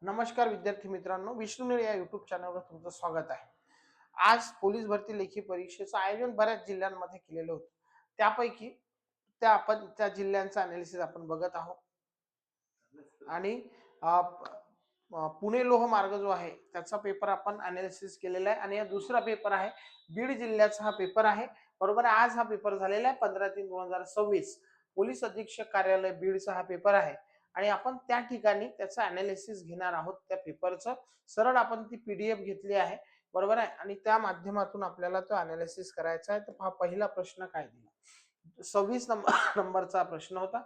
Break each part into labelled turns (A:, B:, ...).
A: नमस्कार विद्यार्थी मित्रांनो, विष्णू या युट्यूब चॅनलवर तुमचं स्वागत आहे. आज पोलीस भरती लेखी परीक्षेचं आयोजन बऱ्याच जिल्ह्यांमध्ये केलेलं होतं. त्यापैकी आपण त्या जिल्ह्यांचा अनालिसिस आपण बघत आहोत. आणि पुणे लोह मार्ग जो आहे त्याचा पेपर आपण अनालिसिस केलेला आहे आणि हा दुसरा पेपर आहे. बीड जिल्ह्याचा हा पेपर आहे. बरोबर आहे. आज हा पेपर झालेला आहे 15/3/2026. पोलीस अधीक्षक कार्यालय बीडचा हा पेपर आहे आणि आपण त्या ठिकाणी त्याचं अनालिसिस घेणार आहोत. त्या पेपरचं सरळ आपण ती पीडीएफ घेतली आहे. बरोबर आहे. आणि त्या माध्यमातून आपल्याला तो अनालिसिस करायचा आहे. तर हा पहिला प्रश्न काय दिला, 26 नंबरचा प्रश्न होता.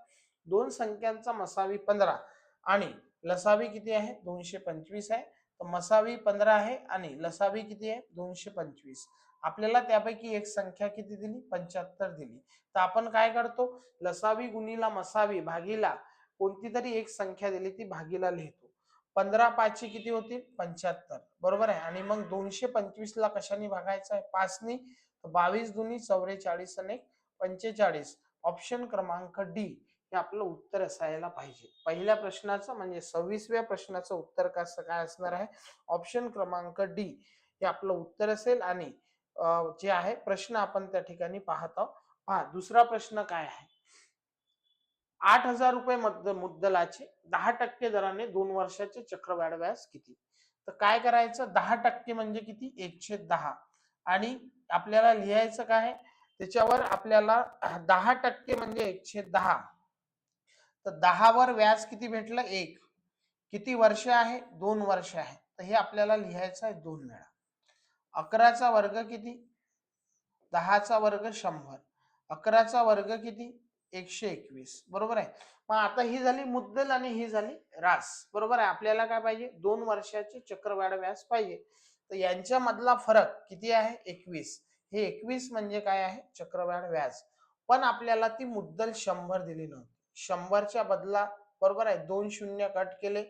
A: दोन संख्यांचा मसावी 15 आणि लसावी किती आहे 225 आहे. तर मसावी 15 आहे आणि लसावी किती आहे 225. आपल्याला त्यापैकी एक संख्या किती दिली 75 दिली. तर आपण काय करतो, लसावी गुणीला मसावी भागीला कोणती तरी एक संख्या दिली ती भागीला लिहितो. 15 5 किती होतील 75. बरोबर आहे. आणि मग 225 ला कशाने भागायचं आहे 5 ने. 22 दुनी 44 आणि 45. ऑप्शन क्रमांक डी हे आपलं उत्तर असायला पाहिजे. पहिल्या प्रश्नाचं म्हणजे 26व्या प्रश्नाचं उत्तर कसं काय असणार आहे, ऑप्शन क्रमांक डी हे आपलं उत्तर असेल. आणि जे आहे प्रश्न आपण त्या ठिकाणी पाहत आहोत. पहा दुसरा प्रश्न काय आहे. 8,000 रुपये मुद्दलाचे 10% दराने 2 वर्षाचे चक्रवाढ व्याज किती. तर काय करायचं, 10% म्हणजे किती 1/10 आणि आपल्याला लिहायचं काय त्याच्यावर आपल्याला 10% म्हणजे 1/10. तर 10 वर व्याज किती भेटलं 1. किती वर्ष आहे 2 वर्ष आहे. तर हे आपल्याला लिहायचं आहे 2 वेळा. 11चा वर्ग किती 10चा वर्ग 100. 11चा वर्ग किती 121. बरोबर आहे. मग आता ही झाली मुद्दल आणि ही झाली रास. बरोबर आहे. आपल्याला काय पाहिजे 2 वर्षाचे चक्रवाढ व्याज पाहिजे. तर यांच्या मधला फरक किती आहे 21. हे 21 म्हणजे काय आहे चक्रवाढ व्याज. पण आपल्याला ती मुद्दल 100 दिली नव्हती. 100च्या बदला बरोबर आहे 2 शून्य कट केले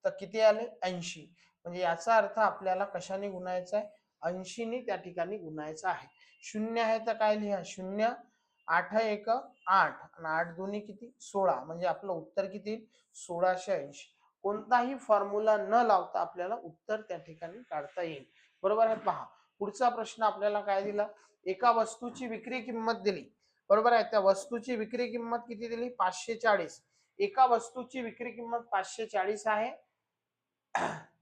A: तर किती आले 80. म्हणजे याचा अर्थ आपल्याला कशाने गुणायचा आहे 80 ने त्या ठिकाणी गुणायचं आहे. शून्य आहे तर काय लिहा 0. 8 1 8 आणि 8 दोन्ही किती 16. म्हणजे आपलं उत्तर किती 1680. कोणताही फॉर्म्युला न लावता आपल्याला उत्तर त्या ठिकाणी काढता येईल. बरोबर आहे. पहा पुढचा प्रश्न आपल्याला काय दिला, एका वस्तूची विक्री किंमत दिली. बरोबर आहे. त्या वस्तूची विक्री किंमत किती दिली 540. एका वस्तूची विक्री किंमत 540 आहे.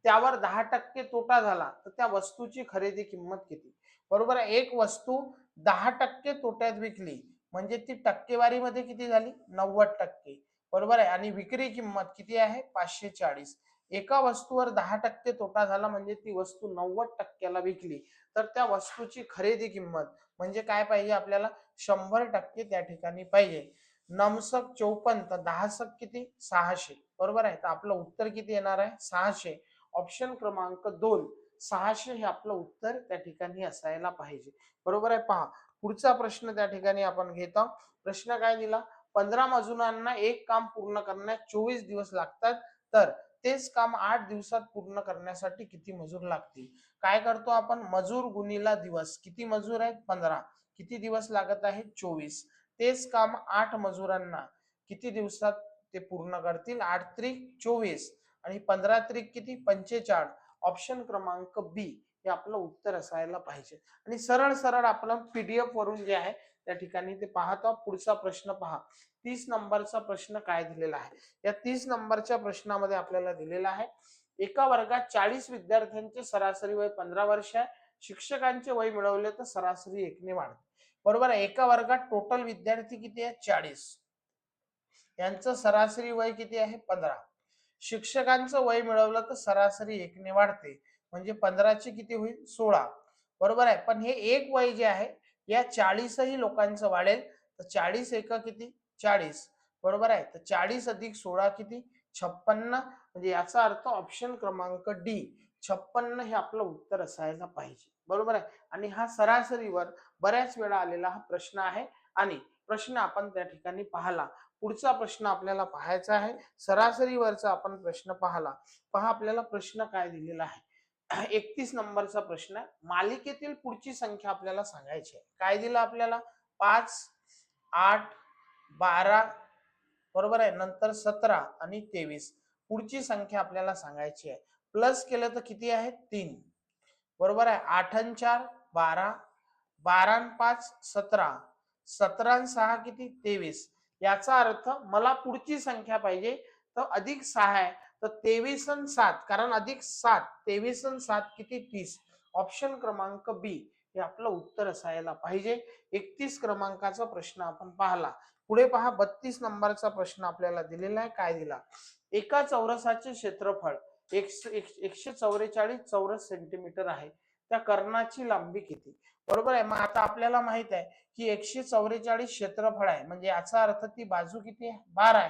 A: त्यावर 10% तोटा झाला तर त्या वस्तूची खरेदी किंमत किती. बरोबर आहे. एक वस्तू 10% तोट्यात विकली म्हणजे ती टक्केवारीमध्ये किती झाली 90%. बरोबर आहे. आणि विक्री किंमत किती आहे 540. एका वस्तूवर 10% तोटा झाला म्हणजे ती वस्तू 90%ला विकली तर त्या वस्तूची खरेदी किंमत म्हणजे काय पाहिजे आपल्याला 100% त्या ठिकाणी पाहिजे. नमसक 54 तर 10 किती 600. बरोबर आहे. तर आपलं उत्तर किती येणार आहे 600. ऑप्शन क्रमांक 2 600 हे आपलं उत्तर त्या ठिकाणी असायला पाहिजे. बरोबर आहे. पहा पुढचा प्रश्न त्या ठिकाणी आपण घेत आहोत. प्रश्न काय दिला, 15 मजुरांना एक काम पूर्ण करण्यास 24 दिवस लागतात तर तेच काम 8 दिवसात पूर्ण करण्यासाठी किती मजूर लागतील. काय करतो आपण, मजूर गुणीला दिवस. किती मजूर आहेत 15. किती दिवस लागत आहे 24. तेच काम 8 मजुरांना किती दिवसात ते पूर्ण करतील 8 त्रिक 24 आणि 15 त्रिक किती 45. ऑप्शन क्रमांक बी हे आपलं उत्तर असायला पाहिजे. आणि सरळ सरळ आपण पीडीएफ वरून जे आहे त्या ठिकाणी ते पाहतो. पुढचा प्रश्न पहा, 30 नंबरचा प्रश्न काय दिलेला आहे. या 30 नंबरच्या प्रश्नामध्ये आपल्याला दिलेला आहे, एका वर्गात 40 विद्यार्थ्यांचे सरासरी वय 15 वर्ष आहे. शिक्षकांचे वय मिळवले तर सरासरी 1 ने वाढते. बरोबर आहे. एका वर्गात टोटल विद्यार्थी किती आहे 40. यांचं सरासरी वय किती आहे 15. शिक्षकांचं वय मिळवलं तर सरासरी 1 ने वाढते म्हणजे 15 ची किती होईल 16. बरोबर आहे. पण हे एक वय जे आहे या 40 ही लोकांचं वाढेल तर 40 एक किती 40. बरोबर आहे. तर 40 अधिक 16 किती 56. म्हणजे याचा अर्थ ऑप्शन क्रमांक डी 56 हे आपलं उत्तर असायला पाहिजे. बरोबर आहे. आणि हा सरासरीवर बऱ्याच वेळा आलेला हा प्रश्न आहे आणि प्रश्न आपण त्या ठिकाणी पाहला. पुढचा प्रश्न आपल्याला पाहायचा आहे, सरासरीवरचा आपण प्रश्न पाहला. पहा आपल्याला प्रश्न काय दिलेला आहे. 31 नंबरचा प्रश्न आहे, मालिकेतील पुढची संख्या आपल्याला सांगायची आहे. काय दिलं आपल्याला 5 8 12 बरोबर आहे, नंतर 17 आणि 23. पुढची संख्या आपल्याला सांगायची आहे. प्लस केलं तर किती आहे 3, बरोबर आहे. 8 आणि 4 12, 12 आणि 5 17, 17 आणि 6 किती 23. याचा अर्थ मला पुढची संख्या पाहिजे, तर अधिक 6 आहे, तर 23 आणि 7, कारण अधिक 7 23 आणि 7 किती 30. ऑप्शन क्रमांक बी हे आपलं उत्तर असायला पाहिजे. 31 क्रमांकाचा प्रश्न आपण पाहला. पुढे पहा 32 नंबरचा प्रश्न आपल्याला दिलेला आहे. काय दिला, एका चौरसाचे क्षेत्रफळ 144 चौरस सेंटीमीटर आहे, त्या कर्णाची लांबी किती. बरोबर आहे. मग आता आपल्याला माहित आहे की 144 क्षेत्रफळ आहे, म्हणजे याचा अर्थ ती बाजू किती आहे 12 आहे,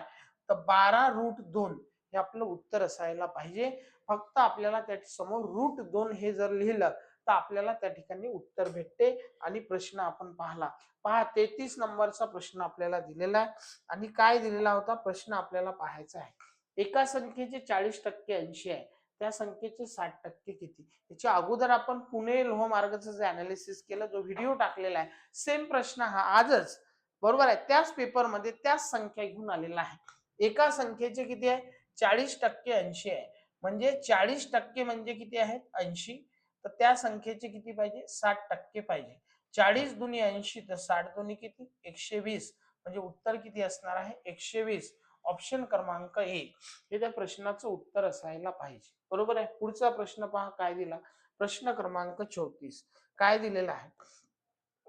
A: तर 12√2 हे आपलं उत्तर असायला पाहिजे. फक्त आपल्याला त्या समोर √2 हे जर लिहिलं तर आपल्याला त्या ठिकाणी उत्तर भेटते. आणि प्रश्न आपण पाहला. पहा 33 नंबरचा प्रश्न आपल्याला दिलेला आहे. आणि काय दिलेला होता प्रश्न आपल्याला पाहायचा आहे. एका संख्येचे 40% 80 आहे, त्या संख्येचे 60% किती. याच्या अगोदर आपण पुणे लोहमार्गचं जे अनालिसिस केलं, जो व्हिडिओ टाकलेला आहे, सेम प्रश्न हा आजच, बरोबर आहे, त्याच पेपरमध्ये त्याच संख्या घेऊन आलेला आहे. एका संख्येचे किती आहे 40% 80 आहे, म्हणजे 40% म्हणजे किती आहेत 80, तर त्या संख्येचे किती पाहिजे 60% पाहिजे. 40 दुनी 80 तर 60 दुनी किती 120, म्हणजे उत्तर किती असणार आहे 120. ऑप्शन क्रमांक ए हे त्या प्रश्नाचं उत्तर असायला पाहिजे. बरोबर आहे. पुढचा प्रश्न पहा काय दिला, प्रश्न क्रमांक 34. काय दिलेला आहे,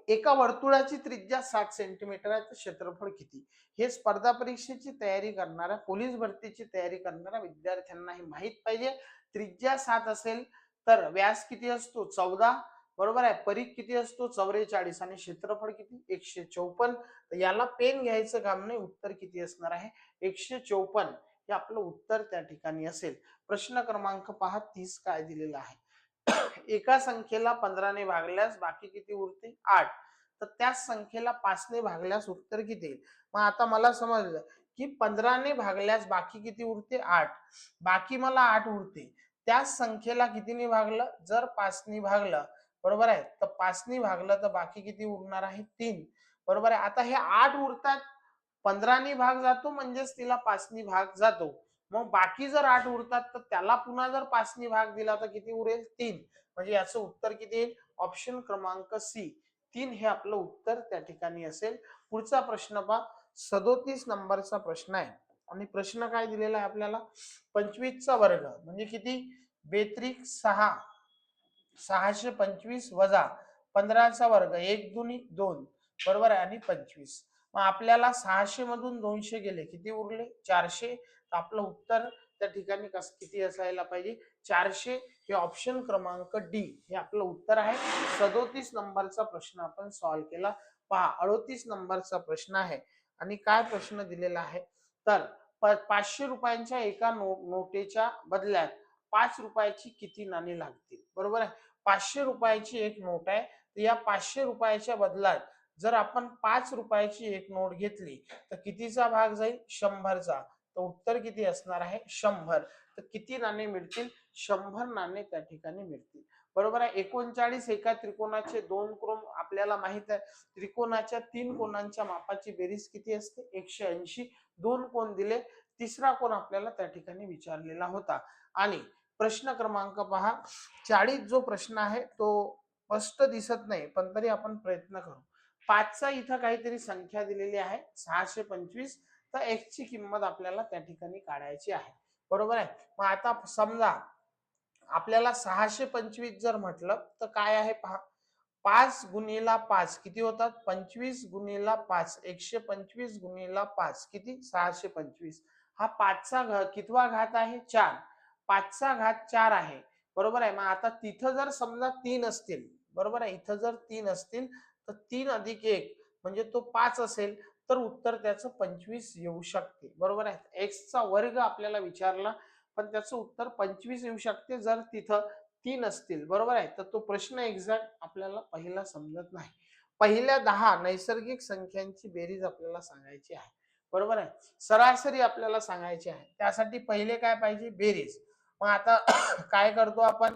A: एका वर्तुळाची त्रिज्या 7 सेंटीमीटर आहे, तर क्षेत्रफळ किती. हे स्पर्धा परीक्षेची तयारी करणाऱ्या, पोलीस भरतीची तयारी करणाऱ्या विद्यार्थ्यांना हे माहित पाहिजे. त्रिज्या 7 असेल तर व्यास किती असतो 14, बरोबर आहे. परीघ किती असतो 44 आणि क्षेत्रफळ किती 154. तर याला पेन घ्यायचं काम नाही, उत्तर किती असणार आहे 154 हे आपलं उत्तर त्या ठिकाणी असेल. प्रश्न क्रमांक पहा 30 काय दिलेला आहे, एका संख्येला 15 ने भागल्यास बाकी किती उरते 8, तर त्याच संख्येला 5 ने भागल्यास उत्तर किती येईल. मग आता मला समजलं की 15 ने भागल्यास बाकी किती उरते 8, बाकी मला 8 उरते. त्याच संख्येला कितीने भागलं, जर 5 ने भागलं, बरोबर आहे, तर 5 ने भागलं तर बाकी किती उरणार आहे 3, बरोबर आहे. आता हे 8 उरतात, 15 ने भाग जातो म्हणजेच तिला 5 ने भाग जातो. मग बाकी जर 8 उरतात तर त्याला पुन्हा जर 5 ने भाग दिला तर किती उरेल 3, म्हणजे याचं उत्तर किती येईल ऑप्शन क्रमांक सी 3 हे आपलं उत्तर त्या ठिकाणी असेल. पुढचा प्रश्न पहा 37 नंबरचा प्रश्न आहे. आणि प्रश्न काय दिलेला आहे आपल्याला, 25 चा वर्ग म्हणजे किती 6 625 वजा 15 चा वर्ग 1 दुनी 2, बरोबर आहे, आणि 25. मग आपल्याला 600 मधून 200 गेले किती उरले 400, तर आपलं उत्तर त्या ठिकाणी किती असायला पाहिजे 400. हे ऑप्शन क्रमांक डी हे आपलं उत्तर आहे. 37 नंबरचा प्रश्न आपण सॉल्व्ह केला. पहा 38 नंबरचा प्रश्न आहे. आणि काय प्रश्न दिलेला आहे, तर 500 रुपयांच्या एका नोटेच्या बदल्यात 5 रुपयाची किती नाणी लागतील. बरोबर आहे. 500 रुपयाची एक नोट आहे, तर या 500 रुपयाच्या बदल्यात जर आपण 5 रुपयाची एक नोट घेतली तर कितीचा भाग जाईल 100चा, तर उत्तर किती असणार आहे 100. तर किती नाणे मिळतील 100 नाणे त्या ठिकाणी मिळतील. बरोबर आहे. 39 एका त्रिकोणाचे 2 कोन आपल्याला माहित आहे, त्रिकोणाच्या 3 कोनांच्या मापाची बेरीज किती असते 180. 2 कोन दिले, तिसरा कोन आपल्याला त्या ठिकाणी विचारलेला होता. आणि प्रश्न क्रमांक पहा 40 जो प्रश्न आहे तो स्पष्ट दिसत नाही, पण तरी आपण प्रयत्न करू. 5 चा इथं काहीतरी संख्या दिलेली आहे 625, तर x ची किंमत आपल्याला त्या ठिकाणी काढायची आहे. बरोबर आहे. मग आता समजा आपल्याला 625 जर म्हटलं तर काय आहे पहा, 5 गुणिला 5 किती होतात 25 गुणिला 5 125 गुणिला 5 किती 625. हा 5 चा कितवा घात आहे 4, 5 चा घात 4 आहे, बरोबर आहे. मग आता तिथं जर समजा 3 असतील, बरोबर आहे, इथं जर 3 असतील तर 3 अधिक 1 म्हणजे तो 5 असेल, तर उत्तर त्याचं 25 येऊ शकते. बरोबर आहे. x चा वर्ग आपल्याला विचारला, पण त्याचं उत्तर 25 येऊ शकते जर तिथं 3 असतील. बरोबर आहे. तर तो प्रश्न एक्झॅक्ट आपल्याला पहिला समजत नाही. पहिल्या 10 नैसर्गिक संख्यांची बेरीज आपल्याला सांगायची आहे. बरोबर आहे. सरासरी आपल्याला सांगायची आहे, त्यासाठी पहिले काय पाहिजे बेरीज. मग आता काय करतो आपण,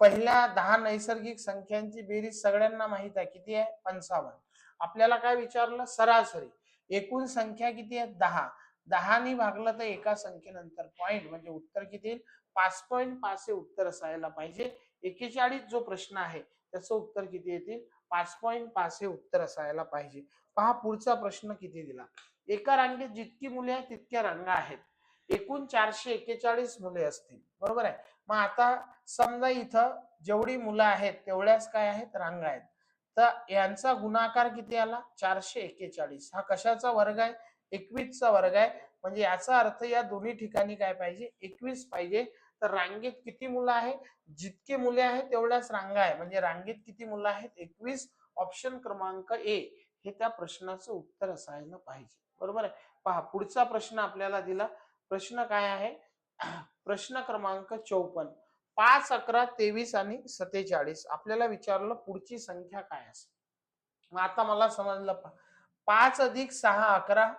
A: पहिल्या 10 नैसर्गिक संख्यांची बेरीज सगळ्यांना माहित आहे किती आहे 55. आपल्याला काय विचारलं सरासरी, एकूण संख्या किती आहे 10, 10 भागलं तर एका संख्येनंतर पॉईंट म्हणजे उत्तर किती येईल? 5.5 हे उत्तर असायला पाहिजे. 41 जो प्रश्न आहे त्याचं उत्तर किती येतील? 5.5 हे उत्तर असायला पाहिजे. पहा पुढचा प्रश्न किती दिला. एका रांगेत जितकी मुले आहेत तितक्या रांगा आहेत. एकूण 441 मुले असतील. बरोबर आहे. मग आता समजा इथं जेवढी मुलं आहेत तेवढ्याच काय आहेत? रांगा आहेत. तर यांचा गुणाकार किती आला? 441. हा कशाचा वर्ग आहे? 21 चा वर्ग आहे. म्हणजे याचा अर्थ या दोन्ही ठिकाणी काय पाहिजे? 21 पाहिजे. तर रांगेत किती मुलं आहे? जितके मुले आहेत तेवढ्याच रांगा आहे. म्हणजे रांगेत किती मुलं आहेत? 21. ऑप्शन क्रमांक ए हे त्या प्रश्नाचं उत्तर असायला पाहिजे. बरोबर आहे. पहा पुढचा प्रश्न आपल्याला दिला. प्रश्न काय आहे? प्रश्न क्रमांक 54. 5, 11, 23 आणि 47 आपल्याला विचारलं पुढची संख्या काय असेल. मग आता मला समजलं 5 अधिक 6 11.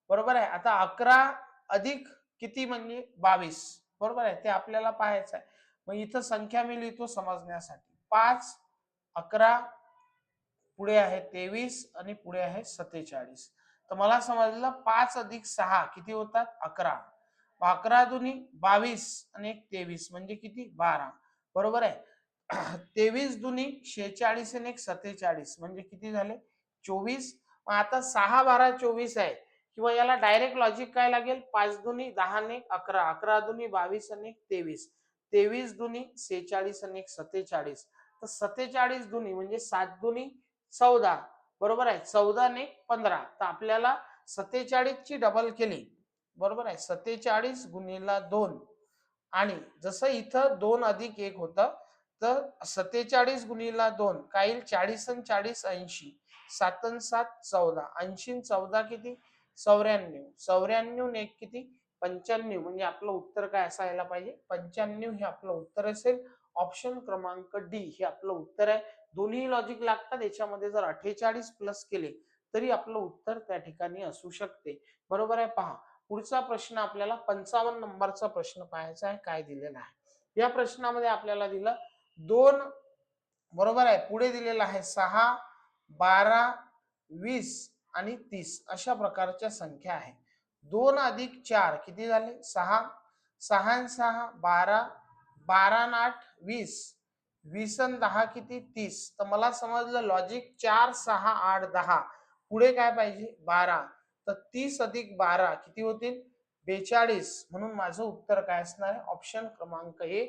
A: बरोबर आहे. आता 11 अधिक किती म्हणजे 22. बरोबर आहे. ते आपल्याला पाहायचं आहे. मग इथं संख्या मी लिहितो समजण्यासाठी. 5, 11 पुढे आहे 23 आणि पुढे आहे 47. तर मला समजलं 5 अधिक 6 किती होतात? 11. 11 दुनी 22 आणि 23 म्हणजे किती? 12. बरोबर आहे. 23 दुनी 46 आणि 47 म्हणजे किती झाले? 24. मग आता 6 12 24 आहे किंवा याला डायरेक्ट लॉजिक काय लागेल? 5 दुनी 10 आणि 11. 11 दुनी 22 आणि 23. 23 दुनी 46 आणि 47. तर 47 दुनी म्हणजे 7 दुनी 14. बरोबर आहे. 14 ने 15. तर आपल्याला 47 ची डबल केली. बरोबर आहे. 47 गुणिला 2 आणि जसं इथं 2 अधिक 1 होतं तर 47 गुणिला 2 काय येईल? 40 आणि 40 80. 7 आणि 7 14. 80 आणि 14 किती? 94. 94 ने 1 किती? 95. म्हणजे आपलं उत्तर काय असायला पाहिजे? 95 हे आपलं उत्तर असेल. ऑप्शन क्रमांक डी हे आपलं उत्तर आहे. दोन्ही लॉजिक लागतात. याच्यामध्ये जर 48 प्लस केले तरी आपलं उत्तर त्या ठिकाणी असू शकते. बरोबर आहे. पहा पुढचा प्रश्न आपल्याला 55 नंबरचा प्रश्न पाहायचा आहे. काय दिलेला आहे या प्रश्नामध्ये? आपल्याला दिलं 2. बरोबर आहे. पुढे दिलेला आहे 6, 12, 20 आणि 30 अशा प्रकारच्या संख्या आहे. 2 अधिक 4 किती झाले? 6. 6 आणि 6 12. 12 आणि 8 20. 20 आणि 10 किती? 30. तर मला समजलं लॉजिक 4, 6, 8, 10 पुढे काय पाहिजे? 12. तर 30 अधिक 12 किती होतील? 42. म्हणून माझं उत्तर काय असणार आहे? ऑप्शन क्रमांक ए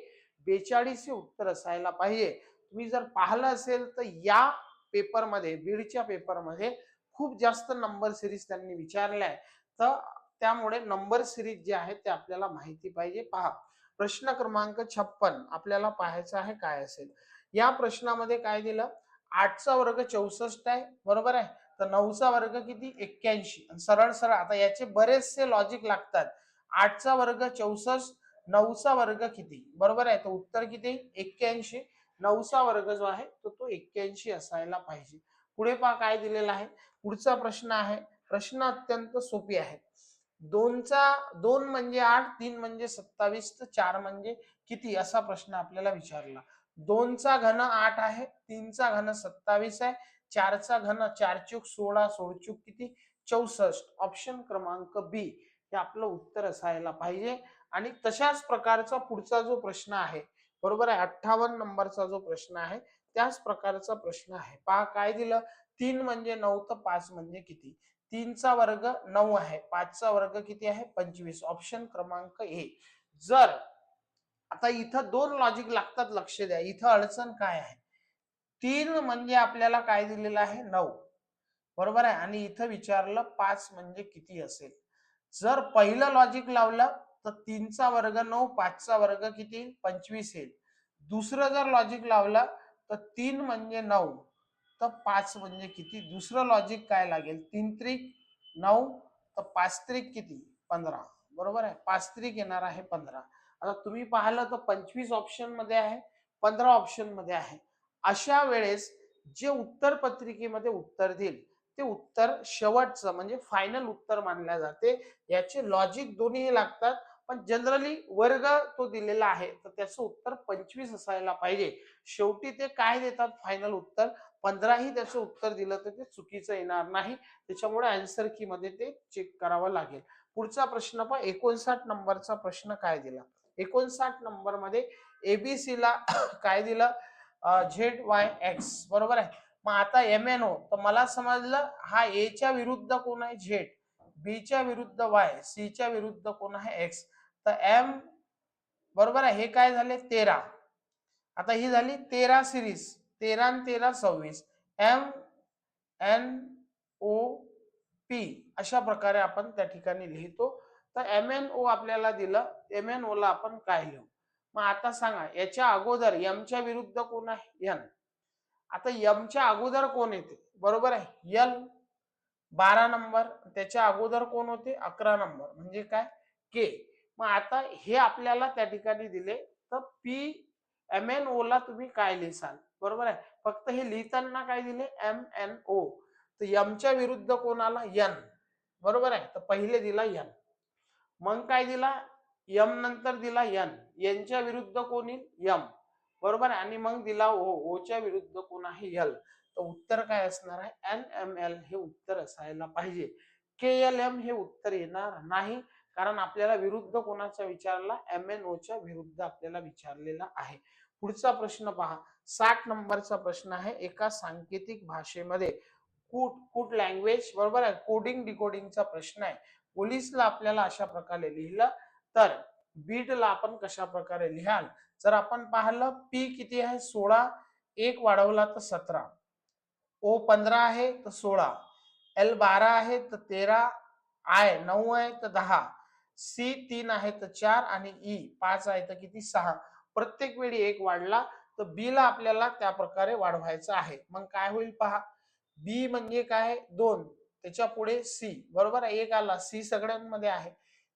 A: 42 हे उत्तर असायला पाहिजे. तुम्ही जर पाहिलं असेल तर या पेपरमध्ये बीडच्या पेपरमध्ये खूप जास्त नंबर सिरीज त्यांनी विचारल्या आहे. तर त्यामुळे नंबर सिरीज जे आहे ते आपल्याला माहिती पाहिजे. पहा प्रश्न क्रमांक 56 आपल्याला पाहायचा आहे काय असेल. या प्रश्नामध्ये काय दिलं? 8चा वर्ग 64 आहे. बरोबर आहे. तर 9चा वर्ग किती? 81. सरळ सरळ आता याचे बरेचसे लॉजिक लागतात. 8चा वर्ग 64. 9चा वर्ग किती? बरोबर आहे. तर उत्तर किती? 81. 9चा वर्ग जो आहे तो 81 असायला पाहिजे. पुढे पहा काय दिलेला आहे. पुढचा प्रश्न आहे. प्रश्न अत्यंत सोपी आहे. 2 म्हणजे 8, 3 म्हणजे 27, तर 4 म्हणजे किती असा प्रश्न आपल्याला विचारला. 2चा घन 8 आहे. 3चा घन 27 आहे. 4चा घन 4 चूक 16 16 चूक किती? 64. ऑप्शन क्रमांक बी हे आपलं उत्तर असायला पाहिजे. आणि तशाच प्रकारचा पुढचा जो प्रश्न आहे बरोबर आहे 58 नंबरचा जो प्रश्न आहे त्याच प्रकारचा प्रश्न आहे. पहा काय दिलं? 3 म्हणजे 9 तर 5 म्हणजे किती? 3चा वर्ग 9 आहे. 5चा वर्ग किती आहे? 25. ऑप्शन क्रमांक ए. जर आता इथं 2 लॉजिक लागतात. लक्ष द्या. इथं अडचण काय आहे? 3 म्हणजे आपल्याला काय दिलेलं आहे? 9. बरोबर आहे. आणि इथं विचारलं 5 म्हणजे किती असेल? जर पहिलं लॉजिक लावलं तर 3चा वर्ग 9, 5चा वर्ग किती? 25 येईल. दुसरं जर लॉजिक लावलं तर 3 म्हणजे 9 तर 5 म्हणजे किती? दुसरं लॉजिक काय लागेल? 3 त्रिक 9 तर 5 त्रिक किती? 15. बरोबर आहे. 5 त्रिक येणार आहे 15. आता तुम्ही पाहिलं तर 25 ऑप्शन मध्ये आहे, 15 ऑप्शन मध्ये आहे. अशा वेळेस जे उत्तर पत्रिकेमध्ये उत्तर देईल ते उत्तर शेवटचं म्हणजे फायनल उत्तर मानल्या जाते. याचे लॉजिक दोन्ही लागतात. पण जनरली वर्ग तो दिलेला आहे तर त्याचं उत्तर 25 असायला पाहिजे. शेवटी ते काय देतात फायनल उत्तर? 15 ही त्याचं उत्तर दिलं तर ते चुकीचं येणार नाही. त्याच्यामुळे आन्सर की मध्ये ते चेक करावं लागेल. पुढचा प्रश्न पहा, 59 नंबरचा प्रश्न काय दिला. 59 नंबर मध्ये एबीसी ला काय दिलं, ZYX बरोबर आहे. मग आता MNO, तर मला समजलं हा ए च्या विरुद्ध कोण आहे Z, बी च्या विरुद्ध Y, सी च्या विरुद्ध कोण आहे X. तर M बरोबर आहे, हे काय झाले 13. आता ही झाली 13 सिरीज, 13 आणि 13 26, MNOP अशा प्रकारे आपण त्या ठिकाणी लिहितो. तर MNO आपल्याला दिलं, MNO ला आपण काय लिहू. मग आता सांगा याच्या अगोदर M च्या विरुद्ध कोण आहे N. आता M च्या अगोदर कोण येते, बरोबर आहे L 12 नंबर, त्याच्या अगोदर कोण होते 11 नंबर म्हणजे काय K. मग आता हे आपल्याला त्या ठिकाणी दिले, तर MNO ला तुम्ही काय लिहिसाल, बरोबर आहे. फक्त हे लिहिताना काय दिले MNO, तर M च्या विरुद्ध कोण आला N, बरोबर आहे. तर पहिले दिला N, मग काय दिला M नंतर दिला N, N च्या विरुद्ध कोण येईल M, बरोबर आहे. आणि मग दिला O, O च्या विरुद्ध कोण आहे L. तर उत्तर काय असणार आहे NML हे उत्तर असायला पाहिजे. KLM हे उत्तर येणार नाही, कारण आपल्याला विरुद्ध कोणाचा विचारला, MNO च्या विरुद्ध आपल्याला विचारलेला आहे. पुढचा प्रश्न पहा, 60 नंबरचा प्रश्न आहे. एका सांकेतिक भाषेमध्ये कूट लँग्वेज, बरोबर आहे, कोडिंग डिकोडिंगचा प्रश्न आहे. पोलिसला आपल्याला अशा प्रकारे लिहिलं, तर बीडला आपण कशा प्रकारे लिहाल. जर आपण पाहिलं P किती आहे 16, 1 वाढवला तर 17, O 15 आहे तर 16, L 12 आहे तर 13, I 9 आहे तर 10, C 3 आहे तर 4 आणि E 5 आहे तर किती 6. प्रत्येक वेळी 1 वाढला तर B ला आपल्याला त्या प्रकारे वाढवायचं आहे. मग काय होईल पहा, B म्हणजे काय 2, त्याच्या पुढे C, बरोबर आहे, 1 आला, C सगळ्यांमध्ये आहे.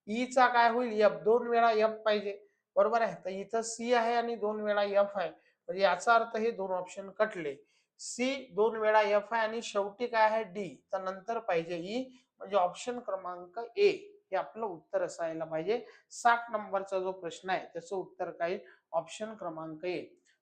A: E चा काय होईल F, 2 वेळा F पाहिजे, बरोबर आहे. तर इथं C आहे आणि 2 वेळा F आहे, म्हणजे याचा अर्थ हे दोन ऑप्शन कटले. C 2 वेळा F आहे आणि शेवटी काय आहे D, तर नंतर पाहिजे E, म्हणजे ऑप्शन क्रमांक A हे आपलं उत्तर असायला पाहिजे. 60 नंबरचा जो प्रश्न आहे त्याचं उत्तर काय, ऑप्शन क्रमांक A.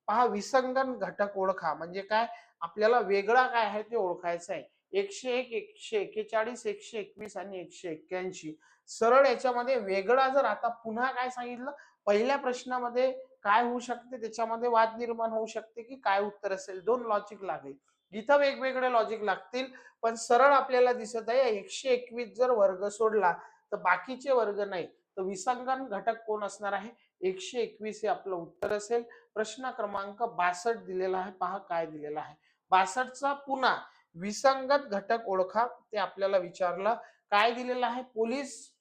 A: पहा, विसंगत घटक ओळखा म्हणजे काय, आपल्याला वेगळा काय आहे ते ओळखायचं आहे. 101, 141, 121 आणि 181. सरळ याच्यामध्ये वेगळा, जर आता पुन्हा काय सांगितलं, पहिल्या प्रश्नामध्ये काय होऊ शकते, त्याच्यामध्ये वाद निर्माण होऊ शकते की काय उत्तर असेल, दोन लॉजिक लागेल. इथं वेगवेगळे लॉजिक लागतील, पण सरळ आपल्याला दिसत आहे 121 जर वर्ग सोडला तर बाकीचे वर्ग नाही, तर विसंगत घटक कोण असणार आहे 121 हे आपलं उत्तर असेल. प्रश्न क्रमांक 62 दिलेला आहे, पहा काय दिलेला आहे. 62 चा पुन्हा विसंगत घटक ओळखा, ते आपल्याला विचारलं. काय दिलेलं आहे, पोलीस,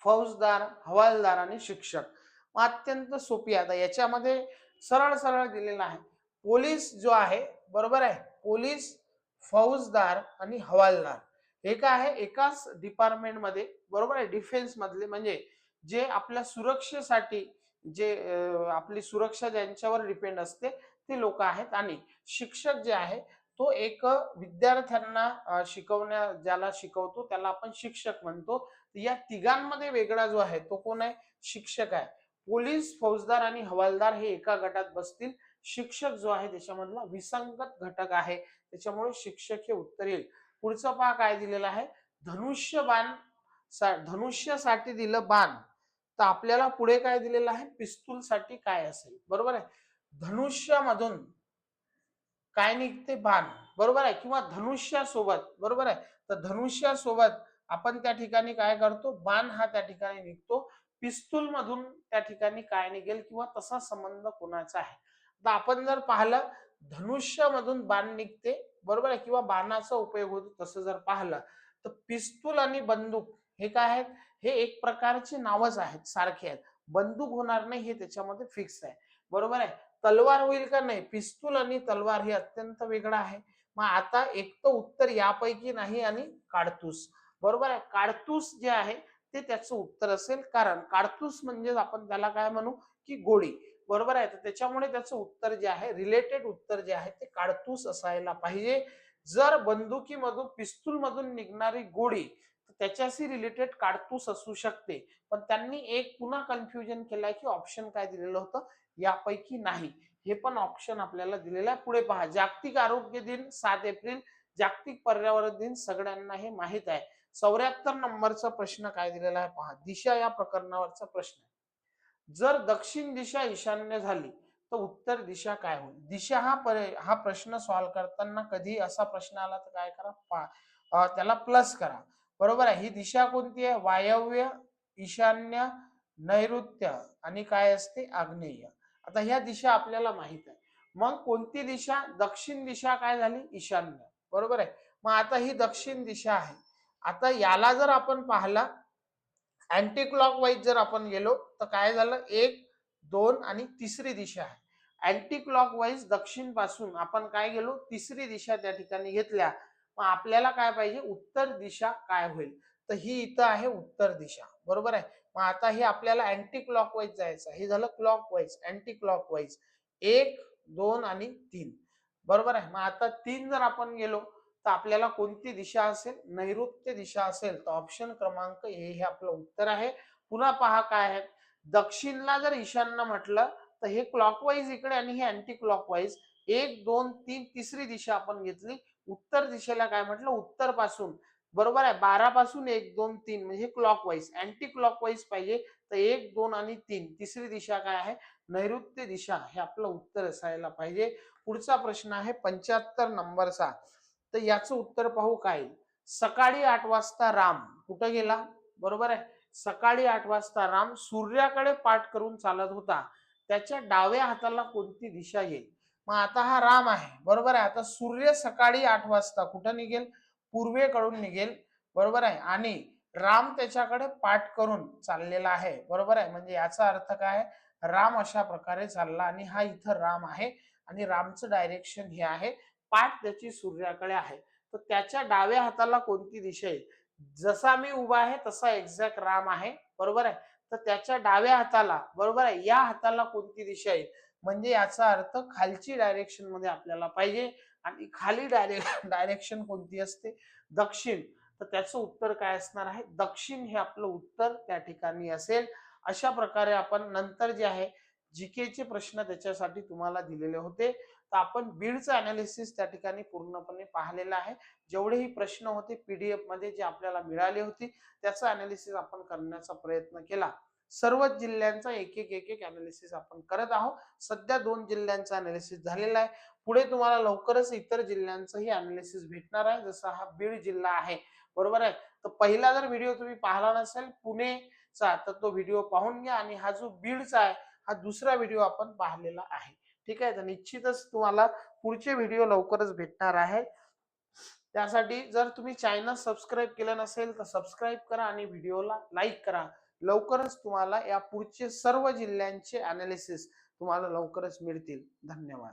A: फौजदार, हवालदार आणि शिक्षक. अत्यंत सोपी. आता याच्यामध्ये सरळ सरळ दिलेला आहे, पोलीस जो आहे, बरोबर आहे, पोलीस, फौजदार आणि हवालदार हे काय आहे एकाच डिपार्टमेंट मध्ये, बरोबर आहे, डिफेन्स मधले, म्हणजे जे आपल्या सुरक्षेसाठी, जे आपली सुरक्षा ज्यांच्यावर डिपेंड असते ते लोक आहेत. आणि शिक्षक जे आहे तो एक विद्यार्थ्यांना शिकवण्या, ज्याला शिकवतो त्याला आपण शिक्षक म्हणतो. या तिघांमध्ये वेगळा जो आहे तो कोण आहे, शिक्षक आहे. पोलीस, फौजदार आणि हवालदार हे एका गटात बसतील. शिक्षक जो आहे त्याच्यामधला विसंगत घटक आहे, त्याच्यामुळे शिक्षक हे उत्तर येईल. पुढचं पहा काय दिलेलं आहे, धनुष्यबाण, धनुष्यासाठी दिलं बाण, तर आपल्याला पुढे काय दिलेलं आहे, पिस्तूल साठी काय असेल, बरोबर आहे. धनुष्यामधून काय निघते, बाण, बरोबर आहे, किंवा धनुष्यासोबत, बरोबर आहे. तर धनुष्यासोबत आपण त्या ठिकाणी काय करतो, बाण हा त्या ठिकाणी निघतो. पिस्तूल मधून त्या ठिकाणी काय निघेल किंवा तसा संबंध कोणाचा आहे. तर आपण जर पाहिलं धनुष्यामधून बाण निघते, बरोबर आहे, किंवा बाणाचा उपयोग होतो, तसं जर पाहिलं तर पिस्तूल आणि बंदूक हे काय आहेत, हे एक प्रकारचे नावच आहेत, सारखे आहेत. बंदूक होणार नाही हे त्याच्यामध्ये फिक्स आहे, बरोबर आहे. तलवार होईल का, नाही, पिस्तूल आणि तलवार हे अत्यंत वेगळं आहे. मग आता एक तर उत्तर यापैकी नाही आणि काडतूस, बरोबर आहे. काडतूस जे आहे ते त्याचं उत्तर असेल, कारण काडतूस म्हणजे आपण त्याला काय म्हणू की गोळी, बरोबर आहे. तर त्याच्यामुळे त्याचं उत्तर जे आहे, रिलेटेड उत्तर जे आहे ते काडतूस असायला पाहिजे. जर बंदुकीमधून, पिस्तूल मधून निघणारी गोळी त्याच्याशी रिलेटेड काडतूस असू शकते, पण त्यांनी एक पुन्हा कन्फ्युजन केलंय की ऑप्शन काय दिलेलं होतं, यापैकी नाही, हे पण ऑप्शन आपल्याला दिलेलं आहे. पुढे पहा, जागतिक आरोग्य दिन 7 एप्रिल, जागतिक पर्यावरण दिन सगळ्यांना हे माहित आहे. 74 नंबरचा प्रश्न काय दिलेला आहे पहा. दिशा या प्रकरणावरचा प्रश्न आहे. जर दक्षिण दिशा ईशान्य झाली तर उत्तर दिशा काय होईल. दिशा हा प्रश्न सॉल्व्ह करताना कधी असा प्रश्न आला तर काय करा, त्याला प्लस करा. बरोबर आहे. ही दिशा कोणती आहे. वायव्य, ईशान्य, नैऋत्य आणि काय असते आग्नेय. आता ह्या दिशा आपल्याला माहित आहे. मग कोणती दिशा. दक्षिण दिशा काय झाली ईशान्य. बरोबर आहे. मग आता ही दक्षिण दिशा आहे. आता याला जर आपण पाहिला अँटी क्लॉकवाईज जर आपण गेलो तर काय झालं. 1, 2 आणि तिसरी दिशा आहे. अँटी क्लॉकवाईज दक्षिण पासून आपण काय गेलो तिसरी दिशा त्या ठिकाणी घेतल्या. मग आपल्याला काय पाहिजे उत्तर दिशा काय होईल. तर ही इथं आहे उत्तर दिशा. बरोबर आहे. मग आता हे आपल्याला अँटी क्लॉकवाईज जायचं. हे झालं क्लॉकवाईज. अँटी क्लॉकवाईज 1, 2 आणि 3. बरोबर आहे. मग आता 3 जर आपण गेलो तर आपल्याला कोणती दिशा असेल. नैऋत्य दिशा असेल. तर ऑप्शन क्रमांक ए हे आपलं उत्तर आहे. पुन्हा पहा काय आहे. दक्षिणला जर ईशान्य म्हटलं तर हे क्लॉकवाईज इकडे आणि हे अँटी क्लॉकवाईज 1, 2, 3 तिसरी दिशा आपण घेतली. उत्तर दिशेला काय म्हटलं उत्तर पासून. बरोबर आहे. 12 पासून 1, 2, 3 म्हणजे क्लॉकवाईज. अँटी क्लॉकवाईज पाहिजे तर 1, 2 आणि 3 तिसरी दिशा काय आहे नैऋत्य दिशा. हे आपलं उत्तर असायला पाहिजे. पुढचा प्रश्न आहे 75 नंबरचा. तर याचं उत्तर पाहू काय. सकाळी 8 वाजता राम कुठं गेला. बरोबर आहे. सकाळी 8 वाजता राम सूर्याकडे पाठ करून चालत होता. त्याच्या डाव्या हाताला कोणती दिशा येईल. मग आता हा राम आहे. बरोबर आहे. आता सूर्य सकाळी 8 वाजता कुठं निघेल पूर्वेकडून निघेल. बरोबर आहे. आणि राम त्याच्याकडे पाठ करून चाललेला आहे. बरोबर आहे. म्हणजे याचा अर्थ काय राम अशा प्रकारे चालला आणि हा इथं राम आहे आणि रामचं डायरेक्शन हे आहे. पाठ त्याची सूर्याकडे आहे. तर त्याच्या डाव्या हाताला कोणती दिशा येईल. जसा मी उभा आहे तसा एक्झॅक्ट राम आहे. बरोबर आहे. तर त्याच्या डाव्या हाताला बरोबर आहे या हाताला कोणती दिशा येईल. म्हणजे याचा अर्थ खालची डायरेक्शन मध्ये आपल्याला पाहिजे. आणि खाली डायरेक्शन कोणती असते दक्षिण. तर त्याचं उत्तर काय असणार आहे दक्षिण हे आपलं उत्तर त्या ठिकाणी असेल. अशा प्रकारे आपण नंतर जे आहे जीकेचे प्रश्न त्याच्यासाठी तुम्हाला दिलेले होते. तर आपण बीडचं अनालिसिस त्या ठिकाणी पूर्णपणे पाहिलेलं आहे. जेवढेही प्रश्न होते पीडीएफ मध्ये जे आपल्याला मिळाले होते त्याचं अनालिसिस आपण करण्याचा प्रयत्न केला. सर्वच जिल्ह्यांचा एक अनालिसिस आपण करत आहोत. सध्या 2 जिल्ह्यांचा अनालिसिस झालेला आहे. पुढे तुम्हाला लवकरच इतर जिल्ह्यांचंही अनालिसिस भेटणार आहे. जसा हा बीड जिल्हा आहे. बरोबर आहे. तर पहिला जर व्हिडिओ तुम्ही पाहिला नसेल पुणेचा तर तो व्हिडिओ पाहून घ्या. आणि हा जो बीडचा आहे हा दुसरा व्हिडिओ आपण पाहिलेला आहे. ठीक आहे. तर निश्चितच तुम्हाला पुढचे व्हिडिओ लवकरच भेटणार आहे. त्यासाठी जर तुम्ही चॅनल सबस्क्राईब केलं नसेल तर सबस्क्राईब करा आणि व्हिडिओला लाईक करा. लवकरच तुम्हाला या पुढचे सर्व जिल्ह्यांचे अनालिसिस तुम्हाला लवकरच मिळतील. धन्यवाद.